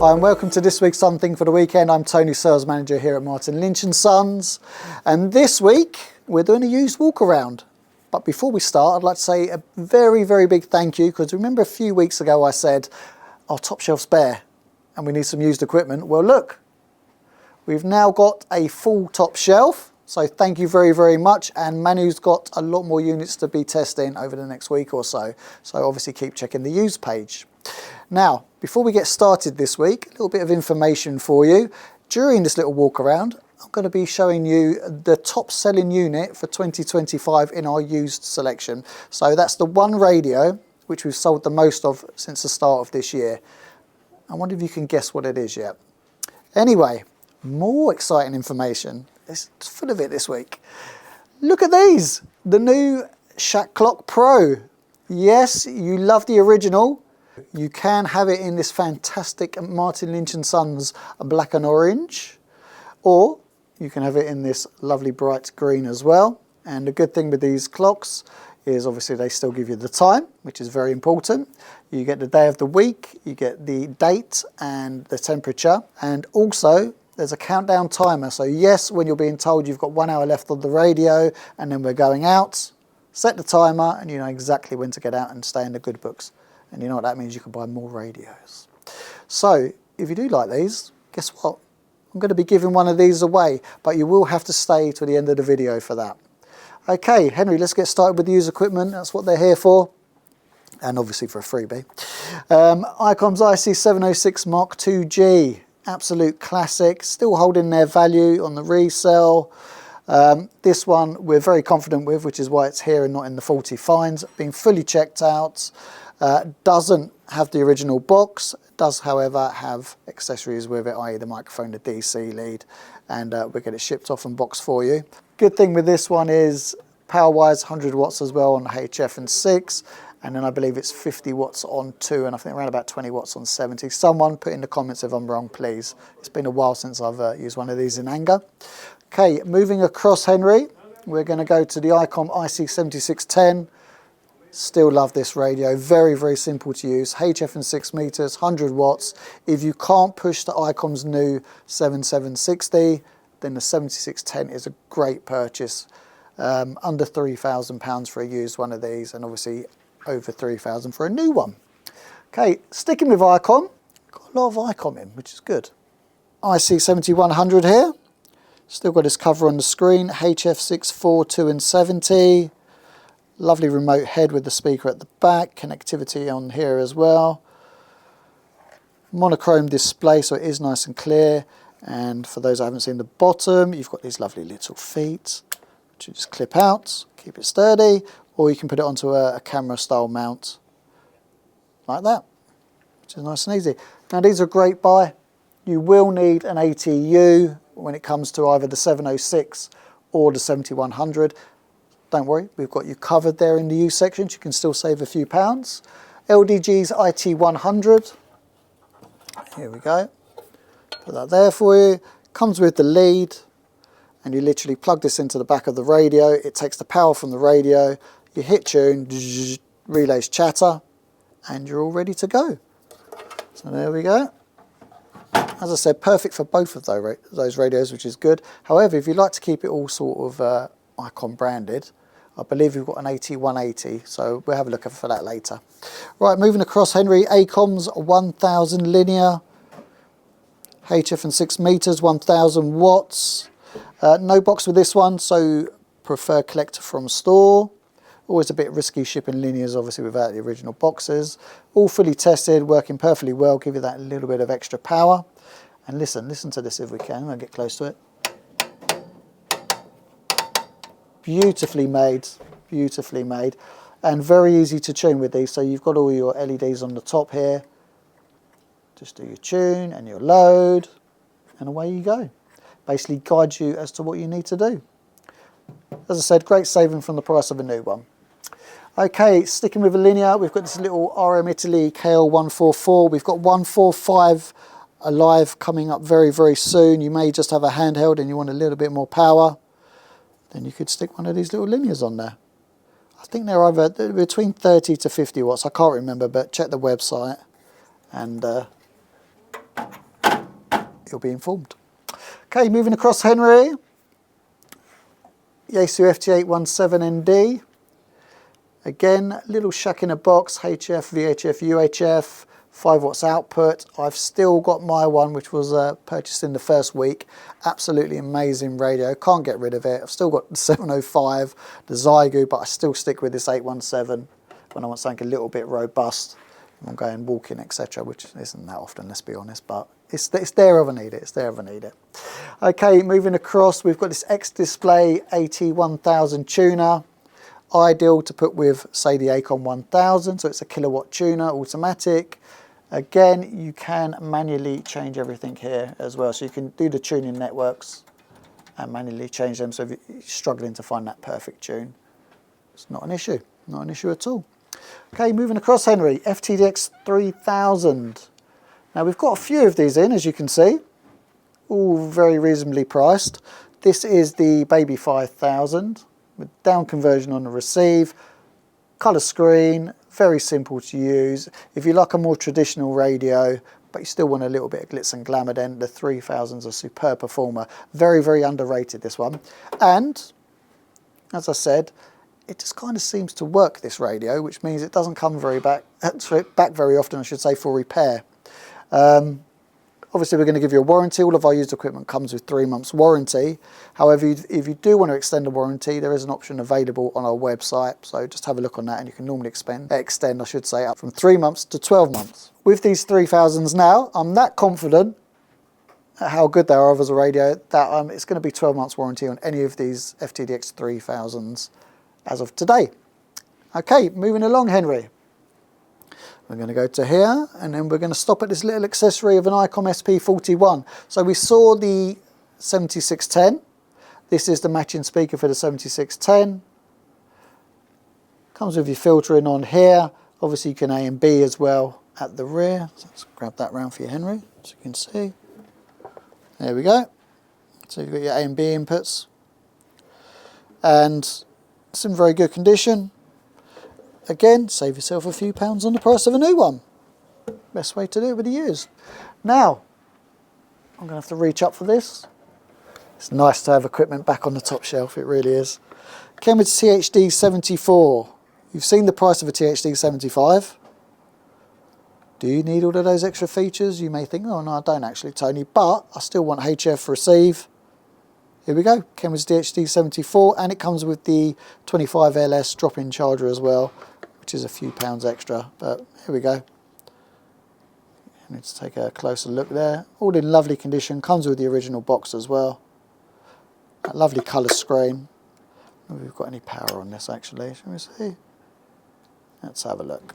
Hi and welcome to this week's Something for the Weekend. I'm Tony, Sales Manager here at Martin Lynch & Sons, and this week we're doing a used walk around. But before we start, I'd like to say a very big thank you, because remember a few weeks ago I said our top shelf's bare and we need some used equipment. Well look, we've now got a full top shelf, so thank you very much, and Manu's got a lot more units to be testing over the next week or so, so obviously keep checking the used page. Now, before we get started this week, a little bit of information for you. During this little walk around, I'm going to be showing you the top selling unit for 2025 in our used selection. So that's the one radio which we've sold the most of since the start of this year. I wonder if you can guess what it is yet. Anyway, more exciting information. It's full of it this week. Look at these, the new Shack Clock Pro. Yes, you love the original. You can have it in this fantastic Martin Lynch & Sons black and orange, or you can have it in this lovely bright green as well. And the good thing with these clocks is obviously they still give you the time, which is very important. You get the day of the week, you get the date and the temperature, and also there's a countdown timer. So yes, when you're being told you've got 1 hour left on the radio and then we're going out, set the timer and you know exactly when to get out and stay in the good books. And you know what that means, you can buy more radios. So if you do like these, guess what? I'm going to be giving one of these away, but you will have to stay to the end of the video for that. Okay, Henry, let's get started with the used equipment. That's what they're here for. And obviously for a freebie. Icom's IC-706MK2G, absolute classic, still holding their value on the resale. This one we're very confident with, which is why it's here and not in the 40 fines. Been fully checked out. Doesn't have the original box, does however have accessories with it, i.e. the microphone, the DC lead, and we'll get it shipped off and boxed for you. Good thing with this one is power wise 100 watts as well on HF and 6, and then I believe it's 50 watts on 2 and I think around about 20 watts on 70. Someone put in the comments if I'm wrong, please. It's been a while since I've used one of these in anger. Okay, moving across, Henry, we're going to go to the Icom IC-7610. Still love this radio, very simple to use, HF and 6 meters, 100 watts. If you can't push the Icom's new 7760, then the 7610 is a great purchase. Under £3,000 for a used one of these, and obviously over £3,000 for a new one. Okay, sticking with Icom, got a lot of Icom in, which is good. IC-7100 here, still got its cover on the screen, HF 642 and 70. Lovely remote head with the speaker at the back, connectivity on here as well. Monochrome display, so it is nice and clear. And for those who haven't seen the bottom, you've got these lovely little feet, which you just clip out, keep it sturdy, or you can put it onto a camera style mount, like that, which is nice and easy. Now these are a great buy. You will need an ATU when it comes to either the 706 or the 7100. Don't worry, we've got you covered there in the used sections. You can still save a few pounds. LDG's IT100. Here we go. Put that there for you. Comes with the lead, and you literally plug this into the back of the radio. It takes the power from the radio. You hit tune, relays chatter, and you're all ready to go. So there we go. As I said, perfect for both of those radios, which is good. However, if you'd like to keep it all sort of Icom branded, I believe we've got an AT180, so we'll have a look for that later. Right, moving across, Henry, Acom's 1000 linear, HF and 6 meters, 1000 watts. No box with this one, so prefer collect from store. Always a bit risky shipping linears, obviously, without the original boxes. All fully tested, working perfectly well, give you that little bit of extra power. And listen to this if we can. I'll get close to it. Beautifully made, and very easy to tune with these. So you've got all your LEDs on the top here. Just do your tune and your load, and away you go. Basically guides you as to what you need to do. As I said, great saving from the price of a new one. Okay, sticking with a linear, we've got this little RM Italy KL144. We've got 145 alive coming up very soon. You may just have a handheld and you want a little bit more power. Then you could stick one of these little linears on there. I think they're either between 30 to 50 watts. I can't remember, but check the website and you'll be informed. Okay, moving across Henry. Yeasu FT-817ND. Again, little shuck in a box, HF, VHF, UHF, 5 watts output. I've still got my one, which was purchased in the first week. Absolutely amazing radio, can't get rid of it. I've still got the 705, the Zygu, but I still stick with this 817 when I want something a little bit robust. I'm going walking, etc., which isn't that often, let's be honest, but it's there if I need it, it's there if I need it. Okay, moving across, we've got this X-Display AT1000 tuner. Ideal to put with, say, the Acom 1000, so it's a kilowatt tuner, automatic. Again, you can manually change everything here as well, so you can do the tuning networks and manually change them, so if you're struggling to find that perfect tune, it's not an issue at all. Okay, moving across Henry, FTDX3000. Now we've got a few of these in, as you can see, all very reasonably priced. This is the Baby 5000. With down conversion on the receive, colour screen, very simple to use. If you like a more traditional radio, but you still want a little bit of glitz and glamour, then the 3000's a superb performer. Very, very underrated, this one. And, as I said, it just kind of seems to work, this radio, which means it doesn't come back very often, I should say, for repair. Obviously, we're going to give you a warranty. All of our used equipment comes with 3 months warranty. However, if you do want to extend the warranty, there is an option available on our website. So just have a look on that, and you can normally extend, I should say, up from 3 months to 12 months. With these 3000s now, I'm that confident at how good they are as a radio that it's going to be 12 months warranty on any of these FTDX 3000s as of today. Okay, moving along, Henry. We're going to go to here, and then we're going to stop at this little accessory of an Icom SP-41. So we saw the 7610. This is the matching speaker for the 7610. Comes with your filtering on here. Obviously you can A and B as well at the rear. So let's grab that round for you, Henry, so you can see. There we go. So you've got your A and B inputs. And it's in very good condition. Again, save yourself a few pounds on the price of a new one. Best way to do it with the used. Now, I'm going to have to reach up for this. It's nice to have equipment back on the top shelf, it really is. Kenwood TH-D74. You've seen the price of a TH-D75. Do you need all of those extra features? You may think, oh no, I don't actually, Tony, but I still want HF receive. Here we go, Kenwood TH-D74, and it comes with the 25 LS drop-in charger as well, which is a few pounds extra, but here we go. I need to take a closer look there. All in lovely condition, comes with the original box as well. That lovely colour screen. If we've got any power on this actually, shall we see? Let's have a look.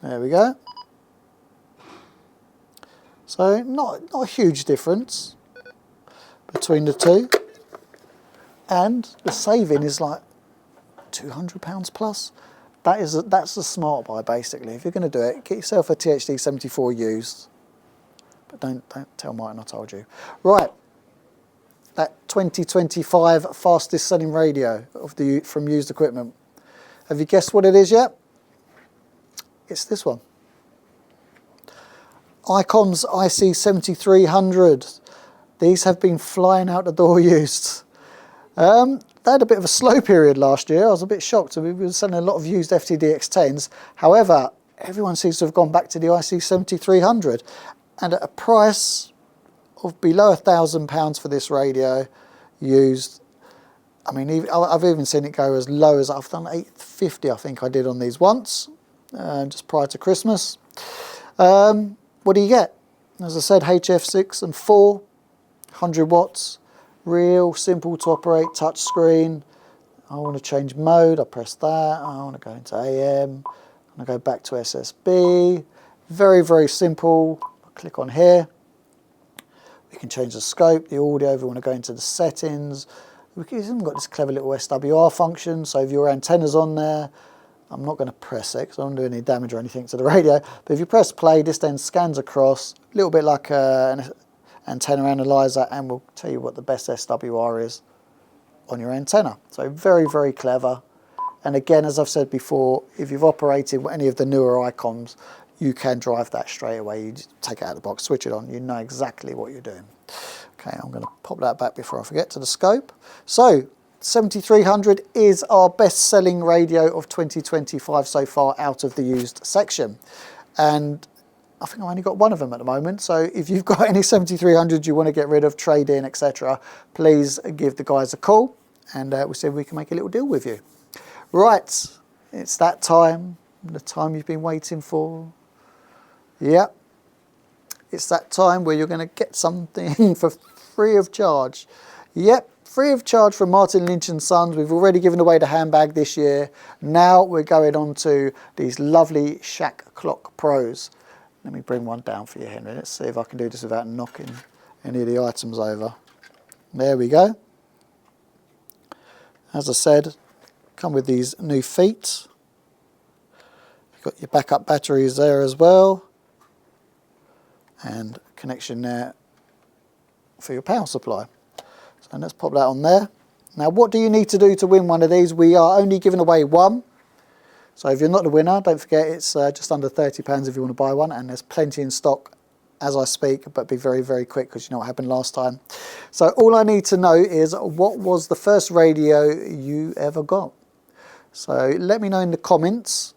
There we go. So not a huge difference between the two, and the saving is like £200 plus. That's a smart buy basically. If you're going to do it, get yourself a TH-D74 used, but don't tell Martin I told you. Right, that 2025 fastest selling radio from used equipment. Have you guessed what it is yet? It's this one. Icom's IC-7300. These have been flying out the door used. They had a bit of a slow period last year. I was a bit shocked. We were selling a lot of used FTDX10s. However, everyone seems to have gone back to the IC-7300. And at a price of below £1,000 for this radio used, I mean, I've even seen it go as low as, I've done £850, I think I did on these once, just prior to Christmas. What do you get? As I said, HF 6 and 4, 100 watts, real simple to operate, touch screen. I want to change mode, I press that. I want to go into AM, I want to go back to SSB. Very, very simple. I'll click on here. We can change the scope, the audio, if we want to go into the settings. We've even got this clever little SWR function, so if your antenna's on there, I'm not going to press it because I don't do any damage or anything to the radio, but if you press play, this then scans across, a little bit like an antenna analyzer, and will tell you what the best SWR is on your antenna. So very, very clever. And again, as I've said before, if you've operated any of the newer Icoms, you can drive that straight away. You just take it out of the box, switch it on, you know exactly what you're doing. Okay, I'm going to pop that back before I forget to the scope. So 7300 is our best-selling radio of 2025 so far out of the used section. And I think I've only got one of them at the moment, so if you've got any 7300s you want to get rid of, trade in, etc., please give the guys a call, and we'll see if we can make a little deal with you. Right, it's that time, the time you've been waiting for. Yep, it's that time where you're going to get something for free of charge. Yep, free of charge from Martin Lynch & Sons. We've already given away the handbag this year. Now we're going on to these lovely Shack Clock Pros. Let me bring one down for you, Henry. Let's see if I can do this without knocking any of the items over. There we go. As I said, come with these new feet. You've got your backup batteries there as well. And connection there for your power supply. So let's pop that on there. Now, what do you need to do to win one of these? We are only giving away one. So if you're not the winner, don't forget it's just under £30 if you want to buy one, and there's plenty in stock as I speak, but be very, very quick because you know what happened last time. So all I need to know is, what was the first radio you ever got? So let me know in the comments.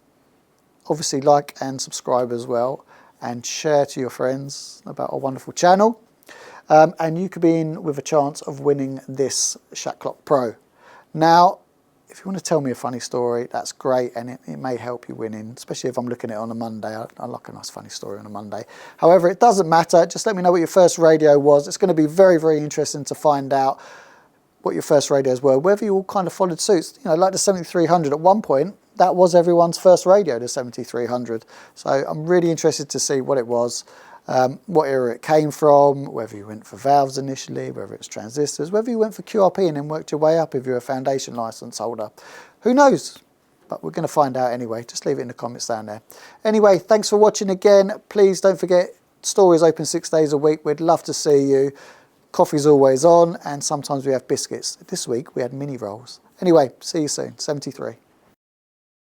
Obviously like and subscribe as well, and share to your friends about our wonderful channel. And you could be in with a chance of winning this Shack Clock Pro. Now, if you want to tell me a funny story, that's great, and it may help you win in, especially if I'm looking at it on a Monday. I like a nice funny story on a Monday. However, it doesn't matter. Just let me know what your first radio was. It's going to be very, very interesting to find out what your first radios were, whether you all kind of followed suits. You know, like the 7300 at one point, that was everyone's first radio, the 7300. So I'm really interested to see what it was. What era it came from, whether you went for valves initially, whether it's transistors, whether you went for QRP and then worked your way up if you're a foundation license holder. Who knows? But we're going to find out anyway. Just leave it in the comments down there. Anyway, thanks for watching again. Please don't forget, store is open 6 days a week. We'd love to see you. Coffee's always on, and sometimes we have biscuits. This week we had mini rolls. Anyway, see you soon. 73.